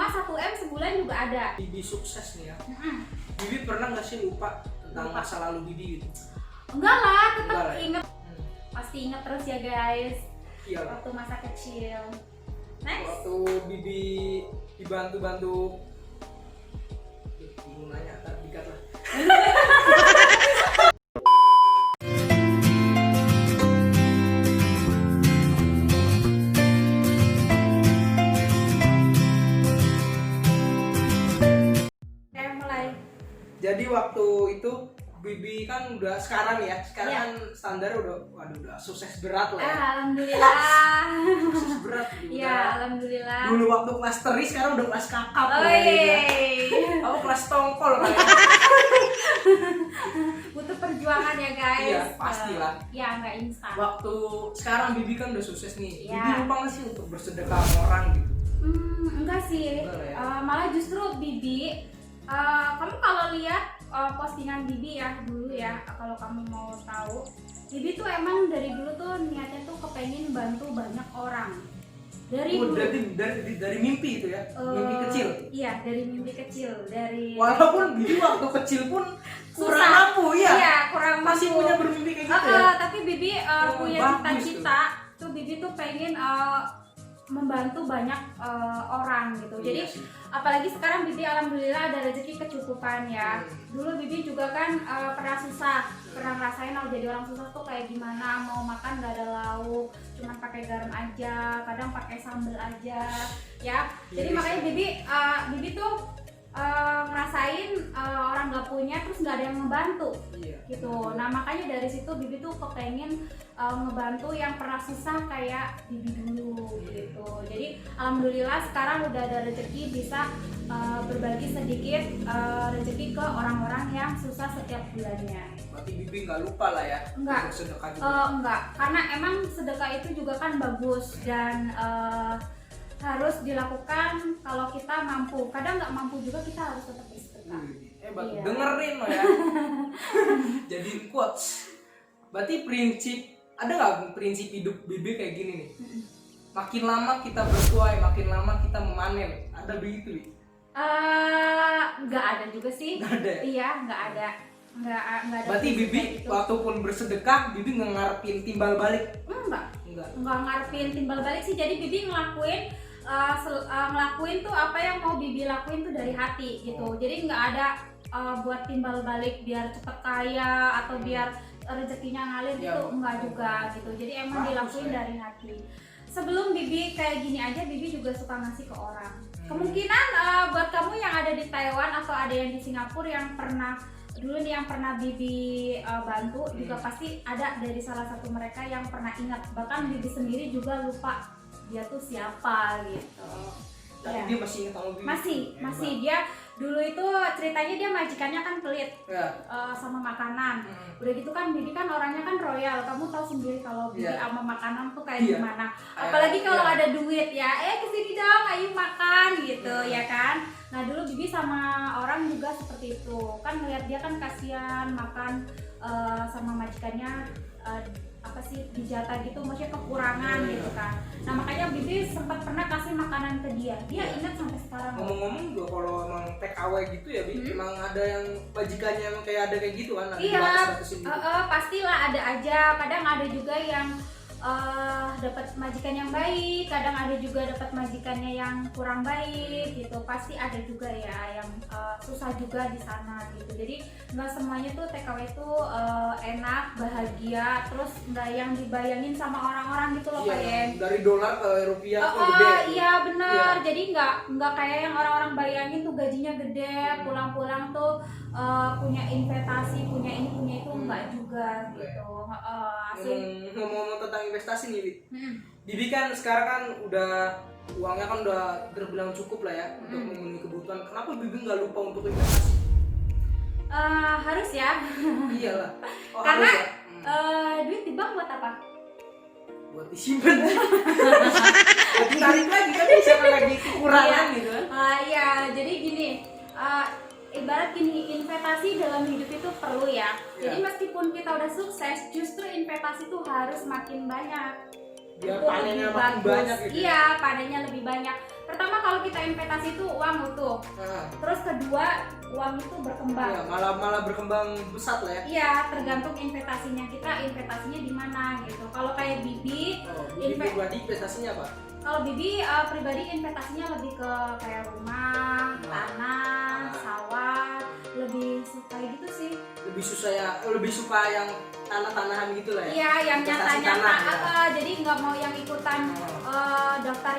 Malah 1M sebulan juga ada. Bibi sukses nih ya. Bibi pernah nggak sih lupa tentang masa lalu Bibi gitu? Enggak lah, tetap Enggak lah ya? inget. Pasti inget terus ya guys. Iya lah. Waktu masa kecil. Next. Waktu Bibi dibantu-bantu, bingung nanya, tak dikat lah. Mulai. Jadi waktu itu Bibi kan udah sekarang ya, sekarang Iya. kan standar udah sukses berat lah ya. Alhamdulillah. Sukses berat gitu. Iya, alhamdulillah. Dulu waktu kelas teri, sekarang udah kelas kakap lah ya. Kamu kelas tongkol kan ya. Butuh perjuangan ya guys. Iya, pastilah. Ya, nggak instan. Waktu sekarang Bibi kan udah sukses nih. Iya. Bibi lupa nggak sih untuk bersedekah sama orang gitu? Enggak sih. Enggak ya? Malah justru Bibi, kamu kalau lihat postingan Bibi ya dulu ya, kalau kamu mau tahu, Bibi tuh emang dari dulu tuh niatnya tuh kepengen bantu banyak orang. Dari dulu. Dari mimpi itu ya, mimpi kecil. Iya, dari mimpi kecil, dari Walaupun Bibi waktu kecil pun kurang susah. mampu ya. Iya, kurang Masih mampu. punya bermimpi kayak gitu ya. Tapi Bibi punya bagus cita-cita tuh Bibi tuh pengen membantu banyak orang gitu. Jadi Iya sih. apalagi sekarang Bibi alhamdulillah ada rezeki kecukupan ya. Dulu Bibi juga kan pernah susah, pernah ngerasain jadi orang susah tuh kayak gimana, mau makan gak ada lauk, cuman pakai garam aja, kadang pakai sambal aja ya. Jadi Iya, makanya Bibi tuh ngerasain orang gak punya terus gak ada yang ngebantu Iya. gitu. Nah makanya dari situ Bibi tuh kepengen ngebantu yang pernah susah kayak Bibi dulu gitu. Jadi alhamdulillah sekarang udah ada rezeki bisa berbagi sedikit rezeki ke orang-orang yang susah setiap bulannya. Berarti Bibi nggak lupa lah ya. Enggak. Untuk sedekah juga. Enggak, karena emang sedekah itu juga kan bagus dan harus dilakukan kalau kita mampu. Kadang nggak mampu juga kita harus tetap bersedekah. Hebat. Iya. Dengerin lo ya. Jadi quotes. Berarti ada nggak prinsip hidup Bibi kayak gini nih? Makin lama kita bertuai, makin lama kita memanen. Ada begitu nih? Nggak ada juga sih. Nggak ada ya? Iya, nggak ada. Nggak ada. Berarti prinsip Bibi kayak gitu. walaupun bersedekah, Bibi ngarepin timbal balik? Enggak Enggak. ngarepin timbal balik sih. Jadi Bibi ngelakuin tuh apa yang mau Bibi lakuin tuh dari hati gitu. Jadi nggak ada buat timbal balik biar cepet kaya atau biar rezekinya ngalir Ya, gitu, enggak juga gitu. Jadi emang bagus, dilakuin ya. dari hati. Sebelum Bibi kayak gini aja, Bibi juga suka ngasih ke orang. Kemungkinan buat kamu yang ada di Taiwan atau ada yang di Singapura yang pernah Bibi bantu juga pasti ada dari salah satu mereka yang pernah ingat. Bahkan Bibi sendiri juga lupa dia tuh siapa gitu. Tapi Ya. dia masih ingat sama Bibi? Masih dia dulu itu ceritanya dia majikannya kan pelit Ya. sama makanan. Udah gitu kan Bibi kan orangnya kan royal. Kamu tahu sendiri kalau Bibi Iya. sama makanan tuh kayak Iya. gimana. Apalagi kalau Iya. ada duit ya, kesini dong, ayo makan gitu ya kan. Nah dulu Bibi sama orang juga seperti itu. Kan ngeliat dia kan kasihan makan sama majikannya apa sih dijatah gitu, maksudnya kekurangan gitu kan. Nah makanya Bibi sempat pernah kasih makanan ke dia. Dia ingat sampai sekarang. Ngomong-ngomong juga kalau emang take away gitu ya, Bi, emang ada yang majikannya emang kayak ada kayak gitu kan? Ada Iya, dibatas-batasin gitu. pastilah ada aja. Kadang ada juga yang dapat majikan yang baik, kadang ada juga dapat majikannya yang kurang baik gitu. Pasti ada juga ya yang susah juga di sana gitu. Jadi nggak semuanya tuh TKW itu enak, bahagia, terus nggak yang dibayangin sama orang-orang gitu loh Iya, kayak. dari dolar ke rupiah tuh gede. Iya bener. Iya. Jadi nggak kayak yang orang-orang bayangin tuh gajinya gede, pulang-pulang tuh punya investasi, punya ini punya itu, enggak juga gitu. Ngomong-ngomong tentang investasi nih, Bi. Bibi kan sekarang kan uangnya kan udah terbilang cukup lah ya untuk memenuhi kebutuhan. Kenapa Bibi nggak lupa untuk investasi? Harus ya. Iyalah. Oh, Karena harus ya? duit di bank buat apa? Buat disimpan. Buat ditarik lagi kan bisa lagi kekurangan gitu kan. Iya, jadi gini, ibarat gini, investasi dalam hidup itu perlu ya. Jadi meskipun kita udah sukses, justru investasi itu harus makin banyak. Biar Itu panennya lebih makin bagus. banyak gitu. Iya, panennya lebih banyak. Pertama kalau kita investasi itu uang utuh. Terus kedua uang itu berkembang. Ya, malah berkembang besar lah ya. Iya, tergantung investasinya kita, investasinya di mana gitu. Kalau kayak Bibi, Bibi pribadi investasinya apa? kalau Bibi pribadi investasinya lebih ke kayak rumah, tanah, sawah, lebih suka gitu sih. Lebih suka yang tanah-tanahan gitu lah ya. Iya, yang Investasi nyata-nyata. tanah, ya. Jadi nggak mau yang ikutan daftar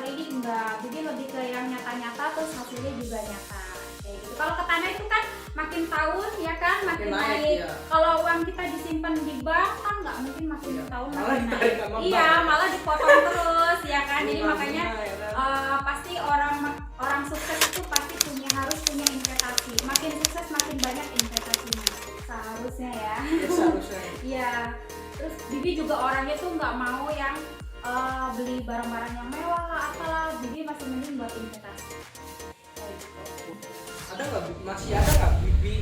ini enggak. Bibi lebih ke yang nyata-nyata terus hasilnya juga nyata. Kayak gitu. Kalau ke tanah itu kan makin tahun ya kan makin naik. Ya. Kalau uang kita disimpan di bank kan nggak mungkin makin tahun malah makin ditarik naik. sama Iya, bank. malah dipotong terus ya kan. Jadi Bunga, makanya ya kan? pasti orang sukses itu pasti harus punya investasi. Makin sukses makin banyak investasinya. Seharusnya ya. Ya, seharusnya. Iya. Terus Bibi juga orangnya tuh nggak mau yang beli barang-barang yang mewah lah apalah. Bibi masih mending buat investasi. Kayak gitu. Masih ada nggak Bibi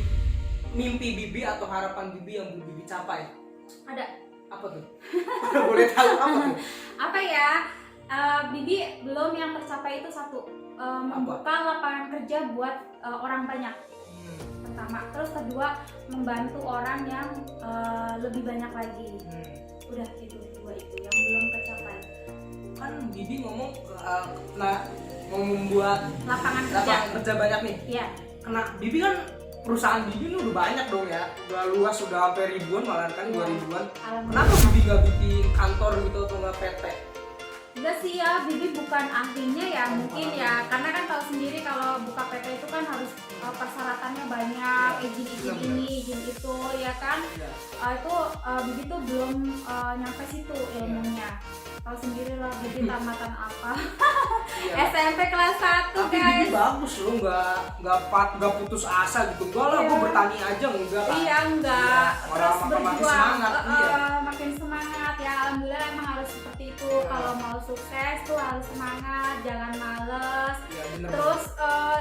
mimpi Bibi atau harapan Bibi yang belum Bibi capai? Ada. Apa tuh? Boleh tahu apa tuh? Apa ya? Bibi belum yang tercapai itu satu, membuka lapangan kerja buat orang banyak. Pertama, terus kedua membantu orang yang lebih banyak lagi. Udah itu dua itu yang belum tercapai. Kan Bibi ngomong mau membuat Lapangan kerja banyak nih. Iya. Bibi kan perusahaan Bibi ini udah banyak dong ya, udah luas, udah hampir ribuan malah kan 2 ribuan. Kenapa Bibi nggak bikin kantor gitu atau nggak PT? Enggak sih ya, Bibi bukan ahlinya ya mungkin ya, karena kan tahu sendiri kalau buka PT itu kan harus persyaratannya banyak, izin ini, izin itu ya kan. Itu Bibi tuh belum nyampe situ ilmunya. Tahu sendiri lah Bibi tamatan apa. SMP kelas 1 Tapi guys. Bibi bagus loh, nggak putus asa gitu. Enggak lah, gue bertani aja enggak kan. Iya enggak. Terus makin berjuang, semangat, makin semangat ya. Alhamdulillah emang harus seperti itu. Kalau mau sukses tuh harus semangat, jangan males. Iya, bener. Terus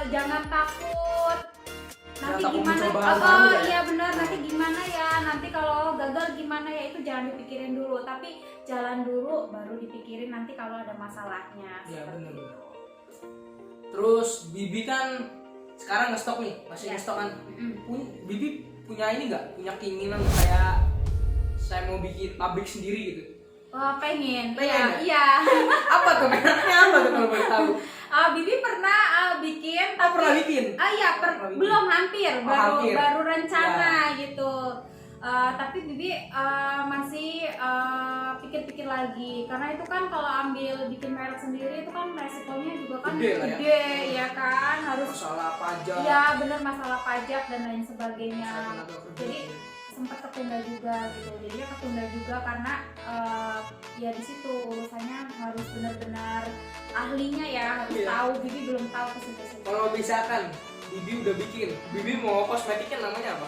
jangan takut. Nanti Jangan takut gimana? mencoba hal baru ya. Iya benar. Nanti gimana ya? Nanti kalau gagal gimana ya? Itu jangan dipikirin dulu. Tapi jalan dulu, baru dipikirin nanti kalau ada masalahnya. Iya Seperti benar. itu. Terus Bibi kan sekarang ngestok nih, masih Iya. ngestok kan. Bibi punya ini nggak? Punya keinginan kayak saya mau bikin pabrik sendiri gitu? Wah, pengen. Pengen Iya. Apa tuh mereknya apa tuh kalau boleh tahu? Bibi pernah bikin, Oh, pernah bikin? Iya, Pernah bikin. belum hampir, hampir. baru rencana gitu. Tapi Bibi masih pikir-pikir lagi, karena itu kan kalau ambil bikin merek sendiri itu kan resikonya juga kan Gede lah ya. gede ya kan, harus Masalah pajak. ya bener masalah pajak dan lain sebagainya. tenaga kerja. Jadi sempat ketunda juga gitu, jadinya ketunda juga karena ya di situ urusannya harus benar-benar ahlinya ya, harus Iya. tahu. Bibi belum tahu ke situ. Kalau misalkan Bibi udah bikin, Bibi mau kosmetiknya namanya apa?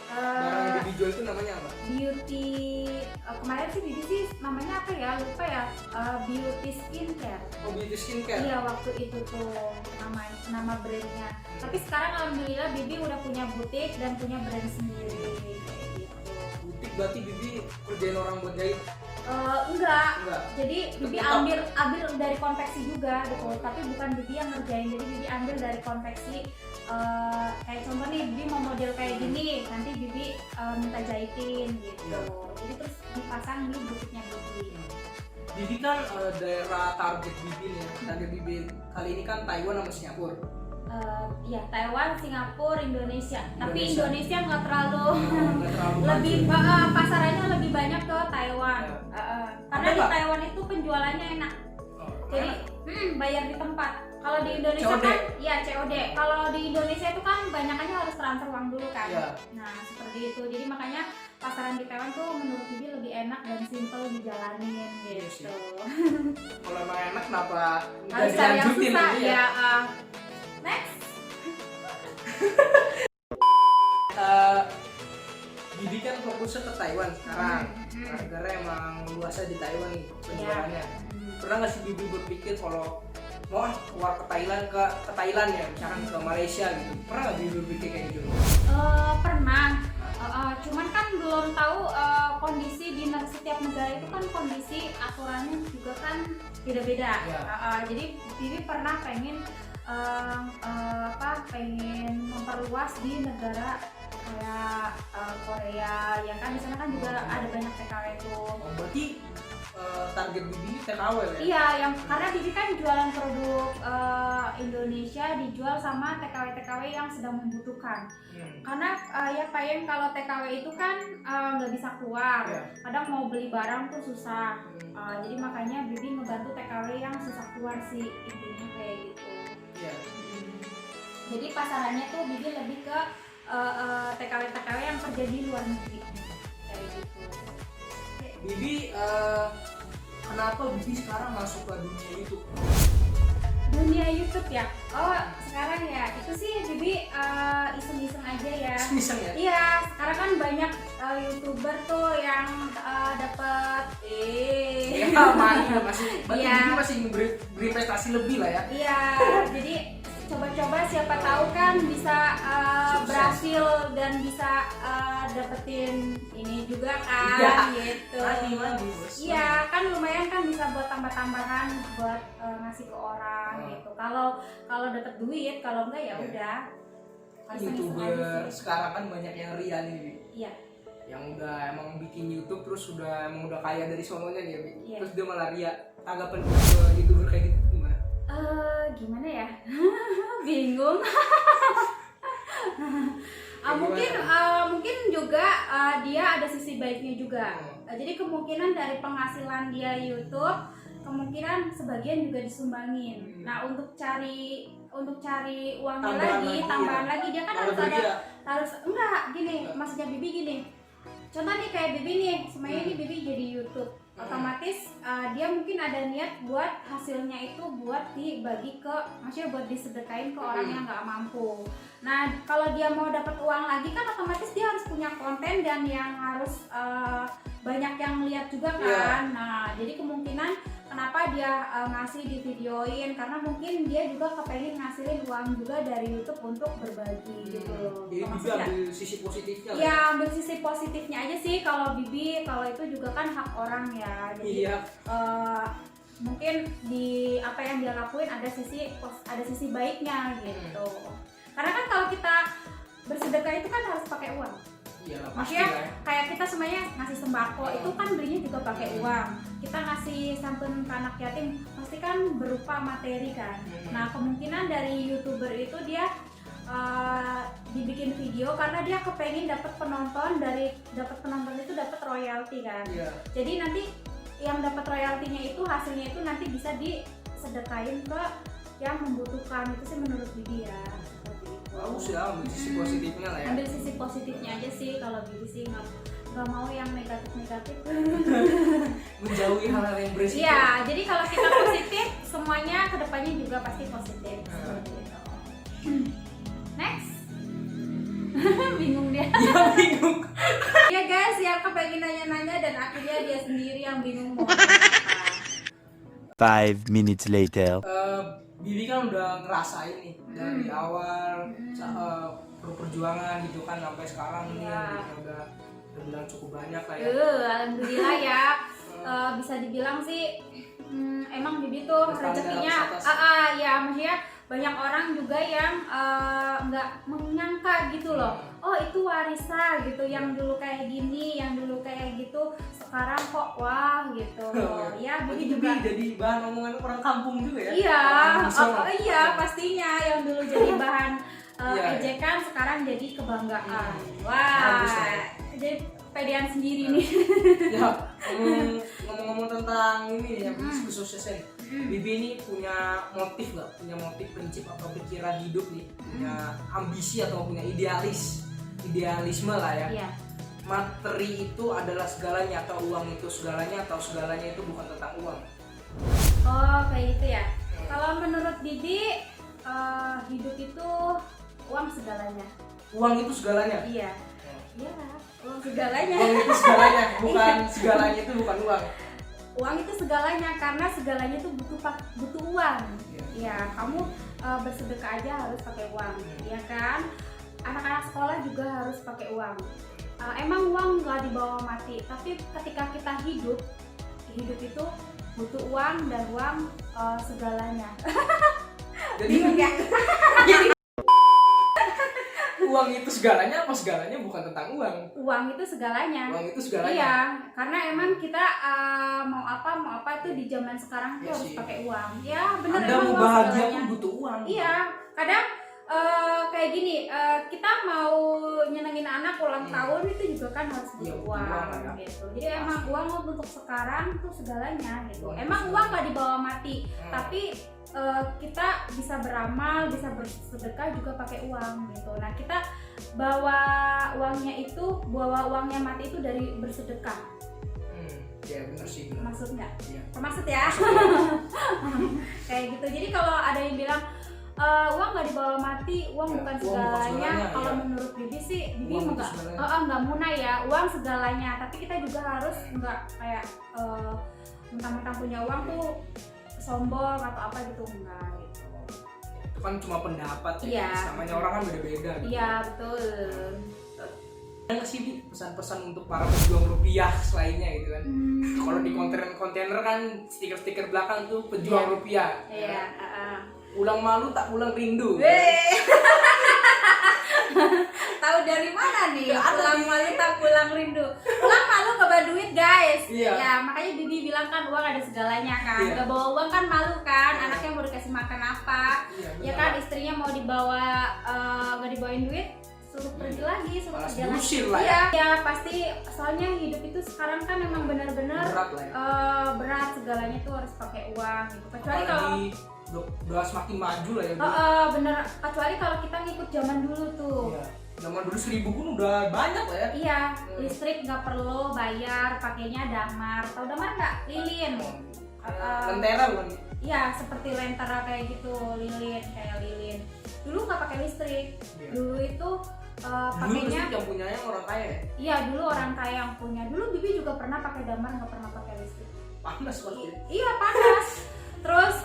Barang yang Bibi jual itu namanya apa? Beauty kemarin sih Bibi sih namanya apa ya, lupa ya. Beauty skincare. Oh, beauty skincare. Iya, waktu itu tuh nama brandnya. Tapi sekarang alhamdulillah Bibi udah punya butik dan punya brand sendiri kayak gitu. Butik berarti Bibi kerjain orang buat jahit? Enggak. Enggak. Jadi Bibi ambil dari konveksi juga gitu, tapi bukan Bibi yang ngerjain. Jadi Bibi ambil dari konveksi, kayak contoh nih Bibi mau model kayak gini, nanti Bibi minta jahitin gitu. Iya. Jadi terus dipasang di butiknya Bibi. Bibi kan daerah target Bibi nih, target Bibi kali ini kan Taiwan sama Singapura. Iya, Taiwan, Singapura, Indonesia. Tapi Indonesia. Indonesia nggak terlalu Nggak terlalu lebih maju. pasarannya lebih banyak ke Taiwan. Karena Ada di nggak? Taiwan itu penjualannya enak. Oh, Jadi bayar di tempat. Kalau di Indonesia COD. kan ya COD. Kalau di Indonesia itu kan banyakannya harus transfer uang dulu kan. Iya. Nah, seperti itu. Jadi makanya pasaran di Taiwan tuh menurut Bibi lebih enak dan simple dijalanin Iya sih. gitu. Kalau emang enak kenapa nggak Harus cari yang dilanjutin susah gitu ya. Next. Bibi kan fokusnya ke Taiwan sekarang. Hmm. Gara-gara emang luasnya di Taiwan nih penjualannya. Hmm. Pernah nggak sih Bibi berpikir kalau mau keluar ke Thailand ya, misalkan ke Malaysia gitu? Pernah nggak Bibi berpikir kayak gitu? Pernah. Cuman kan belum tahu kondisi di setiap negara itu kan kondisi aturannya juga kan beda-beda. Jadi Bibi pernah pengen pengen memperluas di negara kayak Korea, ya kan di sana kan juga ada banyak TKW itu. Berarti target Bibi ini TKW ya? Iya, karena Bibi kan jualan produk Indonesia dijual sama TKW yang sedang membutuhkan. Karena ya pengen kalau TKW itu kan nggak bisa keluar, kadang mau beli barang tuh susah. Jadi makanya Bibi ngebantu TKW yang susah keluar sih, intinya kayak gitu. Jadi pasarannya tuh Bibi lebih ke TKW yang kerja di luar negeri kayak gitu. Bibi kenapa Bibi sekarang masuk ke dunia YouTube? Dunia YouTube ya? Sekarang ya itu sih Bibi iseng-iseng aja ya. Iseng ya? Iya, sekarang kan banyak YouTuber tuh yang dapat Bibi masih berinvestasi lebih lah ya. Iya, jadi coba-coba siapa tahu kan bisa berhasil dan bisa dapetin ini juga kan gitu. Iya, kan lumayan kan bisa buat tambah-tambahan buat ngasih ke orang gitu. Kalau dapet duit, kalau enggak ya udah. Kan YouTuber sekarang kan banyak yang ria nih. Iya. Yang udah emang bikin YouTube terus udah kaya dari sononya nih ya. Terus dia malah ria. Tanggapan YouTuber kayak gitu gimana? Gimana ya? Bingung. Mungkin juga dia ada sisi baiknya juga. Jadi kemungkinan dari penghasilan dia YouTube, kemungkinan sebagian juga disumbangin. Nah, untuk cari uangnya tambahan lagi dia kan maksudnya Bibi gini. Contoh nih kayak Bibi nih, semuanya ini Bibi jadi YouTube. Otomatis dia mungkin ada niat buat hasilnya itu buat dibagi maksudnya buat disedekain ke orang yang nggak mampu. Nah, kalau dia mau dapat uang lagi kan otomatis dia harus punya konten dan yang harus banyak yang lihat juga kan. Nah, jadi kemungkinan kenapa dia ngasih di videoin karena mungkin dia juga kepengen ngasilin uang juga dari YouTube untuk berbagi gitu. Jadi Bibi ambil sisi positifnya. Ya, ambil sisi positifnya aja sih kalau Bibi, kalau itu juga kan hak orang ya. Jadi mungkin di apa yang dia lakuin ada sisi baiknya gitu. Karena kan kalau kita bersedekah itu kan harus pakai uang. Maksudnya kayak kita semuanya ngasih sembako itu kan belinya juga pakai uang. Kita ngasih santun ke anak yatim pasti kan berupa materi kan. Nah, kemungkinan dari YouTuber itu dia dibikin video karena dia kepengen dapat penonton itu dapat royalti kan. Jadi nanti yang dapat royaltinya itu hasilnya itu nanti bisa disedekain ke yang membutuhkan. Itu sih menurut Bibi ya. Bagus ya, ambil sisi positifnya lah ya. Ambil sisi positifnya aja sih kalau Bibi sih nggak mau yang negatif. Menjauhi hal-hal yang berisiko. Iya, jadi kalau kita positif semuanya kedepannya juga pasti positif. Seperti itu. Next. Bingung dia. Iya, bingung. Ya guys, yang kepengen nanya-nanya dan akhirnya dia sendiri yang bingung mau apa. 5 minutes later. Bibi kan udah ngerasain nih dari awal perjuangan gitu kan sampai sekarang nih udah bilang cukup banyak lah ya. Alhamdulillah ya. Bisa dibilang sih emang Bibi tuh rezekinya ya maksudnya banyak orang juga yang nggak menyangka gitu loh. Oh, itu warisan gitu, yang dulu kayak gini, yang dulu kayak gitu, sekarang kok wah gitu. Ya, Bibi juga jadi bahan omongan orang kampung juga ya. Iya, pastinya yang dulu jadi bahan ejekan sekarang jadi kebanggaan. Wah, jadi pedean sendiri nih. Ya, ngomong-ngomong tentang ini ya, bisnis kesuksesan. Bibi ini punya motif nggak? Punya motif, prinsip atau pikiran hidup nih? Punya ambisi atau punya idealisme lah ya? Iya. Materi itu adalah segalanya atau uang itu segalanya atau segalanya itu bukan tentang uang? Oh, kayak gitu ya. Kalau menurut Bibi, hidup itu uang segalanya. Uang itu segalanya? Iya. Iya, uang segalanya. Uang itu segalanya, bukan segalanya itu bukan uang. Uang itu segalanya karena segalanya itu butuh uang. Ya, kamu bersedekah aja harus pakai uang, ya kan? Anak-anak sekolah juga harus pakai uang. emang uang nggak dibawa mati, tapi ketika kita hidup itu butuh uang, dan uang segalanya. Jadi jadi uang itu segalanya apa segalanya bukan tentang uang? Uang itu segalanya. Uang itu segalanya. Iya, karena emang kita mau apa itu di zaman sekarang tuh Ya harus sih. pakai uang. Ya benar, Anda emang mau uang bahagia segalanya. pun butuh uang. Iya, kadang kayak gini, kita mau nyenengin anak ulang tahun itu juga kan harus Iya, butuh butuh uang uang, ya. gitu. Jadi emang uang untuk sekarang tuh segalanya gitu. Uang Emang itu uang nggak dibawa mati, Hmm. tapi kita bisa beramal, bisa bersedekah juga pakai uang gitu. Nah, kita bawa uangnya mati itu dari bersedekah. Ya benar sih. Benar. Maksud nggak? Iya. Maksud ya? Kayak gitu. Jadi kalau ada yang bilang uang nggak dibawa mati, uang Ya, bukan uang bukan segalanya. segalanya, Kalau ya. menurut Bibi sih, Bibi Uang itu nggak segalanya. munah ya. Uang segalanya, tapi kita juga harus nggak kayak mentang-mentang punya uang tuh sombong atau apa gitu, enggak gitu. Itu kan cuma pendapat ya. Iya. Namanya orang kan beda-beda. Gitu. Iya betul. Ada nggak sih Bi, pesan-pesan untuk para pejuang rupiah selainnya gitu kan? Kalau di kontainer kan stiker-stiker belakang tuh pejuang Iya. rupiah. Iya. Pulang malu tak pulang rindu. Tahu dari mana nih? Nggak ada Pulang nih. malu tak pulang rindu. Pulang malu nggak bawa duit guys. Iya. Ya makanya Bibi bilang kan uang ada segalanya kan. Iya. Nggak bawa uang kan malu kan. Iya. Anaknya mau dikasih makan apa? Iya, Ya benar. kan, istrinya mau dibawa nggak dibawain duit, suruh pergi lagi, suruh Malah kerja lagi. diusir lah ya. Iya, ya pasti. Soalnya hidup itu sekarang kan memang benar-benar Berat lah ya. berat, segalanya tuh harus pakai uang gitu. Kecuali kalau Apalagi udah semakin maju lah ya. Bi. bener, kecuali kalau kita ngikut zaman dulu tuh. Iya. Zaman dulu 1000 pun udah banyak lah ya. Iya, listrik nggak perlu bayar, pakainya damar. Tahu damar nggak? Lilin. Lentera bukan? Iya, seperti lentera kayak gitu, lilin, kayak lilin. Dulu nggak pakai listrik. Iya. Dulu itu Dulu pakainya, listrik yang punyanya orang kaya ya. iya dulu orang kaya yang punya. Dulu Bibi juga pernah pakai damar, nggak pernah pakai listrik. Panas pasti. Iya panas. Terus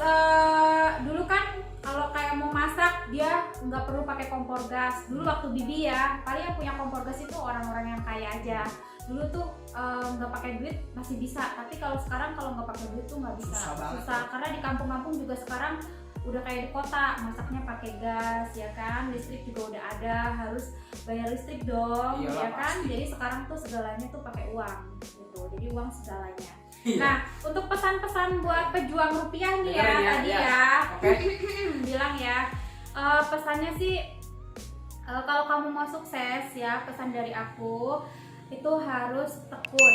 dulu kan kalau kayak mau masak dia nggak perlu pakai kompor gas. Dulu waktu Bibi ya, paling yang punya kompor gas itu orang-orang yang kaya aja. Dulu tuh nggak pakai duit masih bisa, tapi kalau sekarang kalau nggak pakai duit tuh nggak bisa. Susah banget. Karena di kampung-kampung juga sekarang udah kayak di kota, masaknya pakai gas ya kan, listrik juga udah ada, harus bayar listrik dong. Iyalah, ya kan. pasti. Jadi sekarang tuh segalanya tuh pakai uang gitu. Jadi uang segalanya. Iya. Nah, untuk pesan-pesan buat pejuang rupiah nih ya, Dengerin ya, tadi ya. ya, Oke. bilang ya, pesannya sih kalau kamu mau sukses ya, pesan dari aku itu harus tekun.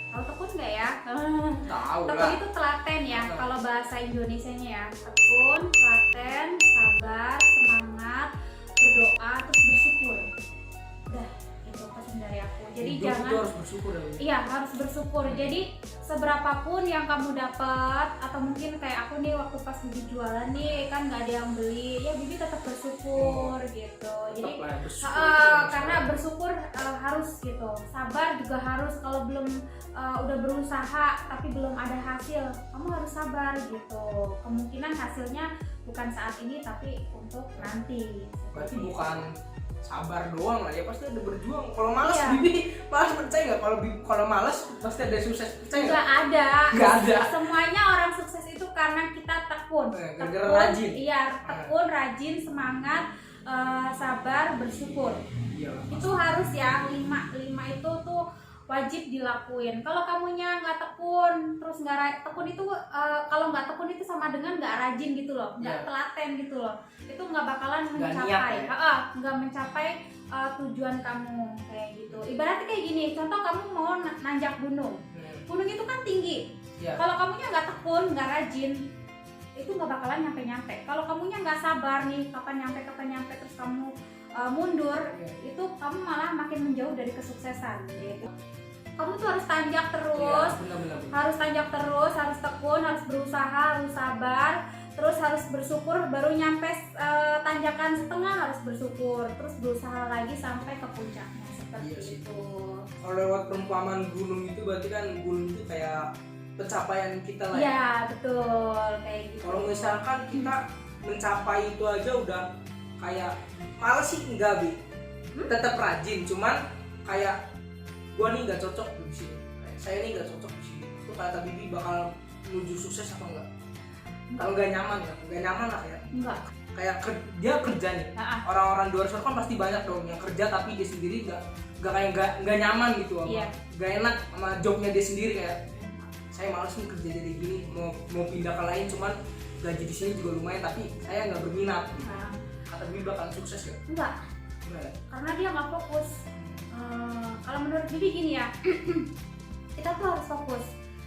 Tahu tekun nggak ya? Tahu Tekun lah. itu telaten ya, Nah. kalau bahasa Indonesianya ya. Tekun, telaten, sabar, semangat, berdoa, terus bersyukur. Udah, itu pesan dari aku. Jadi Hidup jangan, itu harus bersyukur ya. Bi. iya harus bersyukur. Jadi seberapapun yang kamu dapat, atau mungkin kayak aku nih waktu pas Bibi jualan nih kan nggak ada yang beli, ya Bibi tetap bersyukur gitu. Jadi Tetap lah bersyukur. itu harus karena ada. bersyukur harus gitu. Sabar juga harus. Kalau belum udah berusaha tapi belum ada hasil, kamu harus sabar gitu. Kemungkinan hasilnya bukan saat ini tapi untuk nanti. Berarti Seperti itu. bukan sabar doang lah ya, pasti ada berjuang. Kalau malas Iya. Bibi, malas percaya nggak? Kalau malas pasti ada sukses, percaya nggak? Nggak ada. Nggak ada. Semuanya orang sukses itu karena kita tekun. Gara-gara rajin. Iya, tekun, rajin, semangat, sabar, bersyukur. Iya. Itu harus ya, lima itu tuh wajib dilakuin. Kalau kamunya nggak tekun, terus tekun itu kalau nggak tekun itu sama dengan nggak rajin gitu loh, nggak Iya. telaten gitu loh. Itu nggak bakalan Nggak mencapai, niat ya? nggak mencapai tujuan kamu kayak gitu. Ibaratnya kayak gini, contoh kamu mau nanjak gunung. Gunung itu kan tinggi. Iya. Kalau kamunya nggak tekun, nggak rajin, itu nggak bakalan nyampe-nyampe. Kalau kamunya nggak sabar nih, kapan nyampe, terus kamu mundur, Iya. itu kamu malah makin menjauh dari kesuksesan. Gitu. Kamu tuh harus tanjak Iya, terus, benar-benar. harus tanjak terus, harus tekun, harus berusaha, harus sabar, terus harus bersyukur. Baru nyampe tanjakan setengah harus bersyukur, terus berusaha lagi sampai ke puncaknya seperti Iya sih. itu. Kalau lewat perumpamaan gunung itu berarti kan gunung itu kayak pencapaian kita lah ya. Iya betul kayak gitu. Kalau misalkan kita mencapai itu aja udah kayak males sih enggak Bi. Tetap rajin, cuman kayak gua nih nggak cocok di sini, saya nih nggak cocok di sini, itu kata Bibi bakal menuju sukses apa enggak? Kalau nggak nyaman lah kayak dia kerja nih. Orang-orang di luar sana kan pasti banyak dong yang kerja tapi dia sendiri nggak nyaman gitu, nggak enak sama jobnya dia sendiri, kayak saya males nih kerja jadi gini, mau pindah ke lain, cuman gaji di sini juga lumayan tapi saya nggak berminat. Kata Bibi bakal sukses ya? Enggak, karena dia nggak fokus. Kalau menurut Bibi gini ya, kita tuh harus fokus.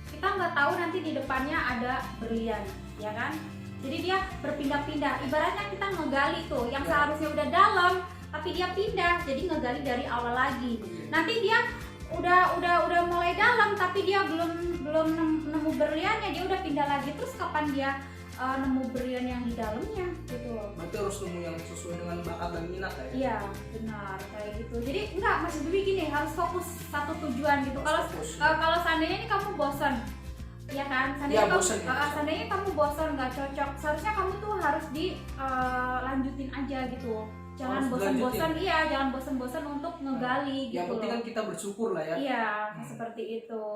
Kita nggak tahu nanti di depannya ada berlian, ya kan? Jadi dia berpindah-pindah. Ibaratnya kita ngegali tuh, yang seharusnya udah dalam, tapi dia pindah, jadi ngegali dari awal lagi. Nanti dia udah mulai dalam, tapi dia belum nemu berliannya, dia udah pindah lagi. Terus kapan dia nemu berlian yang di dalamnya gitu loh. Berarti harus nemu yang sesuai dengan bakat dan minat ya? Iya benar, kayak gitu. Jadi enggak, Mas Bibi gini, harus fokus satu tujuan gitu. Kalau seandainya ini kamu bosan, ya kan? Seandainya kamu bosan, nggak cocok, seharusnya kamu tuh harus dilanjutin aja gitu. Jangan bosan-bosan, jangan bosan-bosan untuk ngegali gitu. Yang penting kan kita bersyukur lah ya. Iya, seperti itu.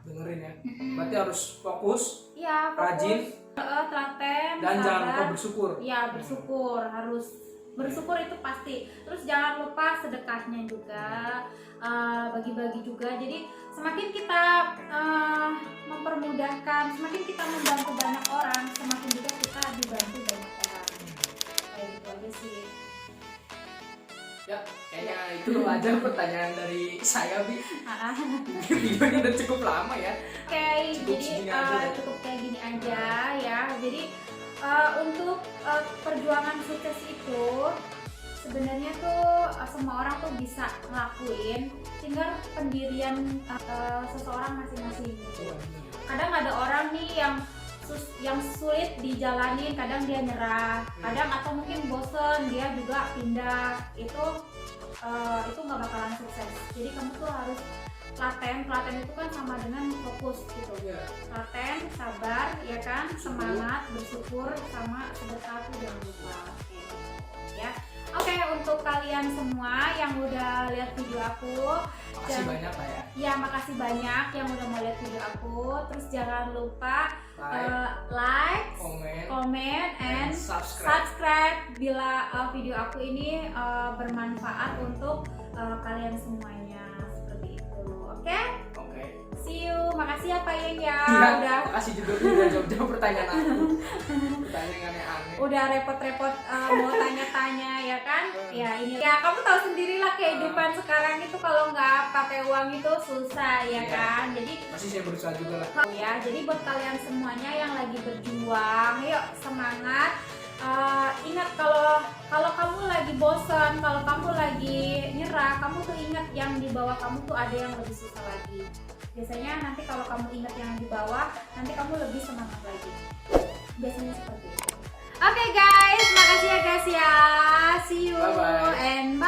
Dengerin ya. Berarti harus fokus, rajin, telaten, dan sabar. Jangan lupa bersyukur. Iya, bersyukur, harus bersyukur itu pasti. Terus jangan lupa sedekahnya juga, bagi-bagi juga. Jadi semakin kita mempermudahkan, semakin kita membantu banyak orang, semakin juga kita dibantu banyak orang. Kayak gitu aja sih. Ya, kayaknya itu aja pertanyaan dari saya, Bi. Videonya udah cukup lama ya. Jadi cukup kayak gini aja ya. Jadi untuk perjuangan sukses itu sebenarnya tuh semua orang tuh bisa ngelakuin, tinggal pendirian seseorang masing-masing gitu. Kadang ada orang nih yang sulit dijalanin, kadang dia nyerah, kadang atau mungkin bosen dia juga pindah, itu nggak bakalan sukses. Jadi kamu tuh harus telaten itu kan sama dengan fokus gitu. Telaten, sabar, ya kan, semangat, bersyukur, sama sedekah tuh jangan lupa ya. Oke, untuk kalian semua yang udah lihat video aku, makasih banyak lah ya. Ya, makasih banyak yang udah mau lihat video aku. Terus jangan lupa like, comment, and subscribe bila video aku ini bermanfaat untuk kalian semuanya, seperti itu. Oke? See you. Makasih ya Pak Yeng ya. Udah. Makasih juga udah jawab pertanyaan aku. Pertanyaan aneh. Udah repot-repot mau tanya-tanya ya kan? Ya ini. Ya kamu tahu sendirilah kehidupan sekarang itu kalau nggak pakai uang itu susah ya kan? Jadi masih saya berusaha juga lah. Ya, jadi buat kalian semuanya yang lagi berjuang, yuk semangat. Ingat kalau kamu lagi bosan, kalau kamu lagi nyerah, kamu tuh ingat yang di bawah kamu tuh ada yang lebih susah lagi. Biasanya nanti kalau kamu ingat yang di bawah, nanti kamu lebih semangat lagi. Biasanya seperti itu. Oke guys, makasih ya guys ya. See you and bye.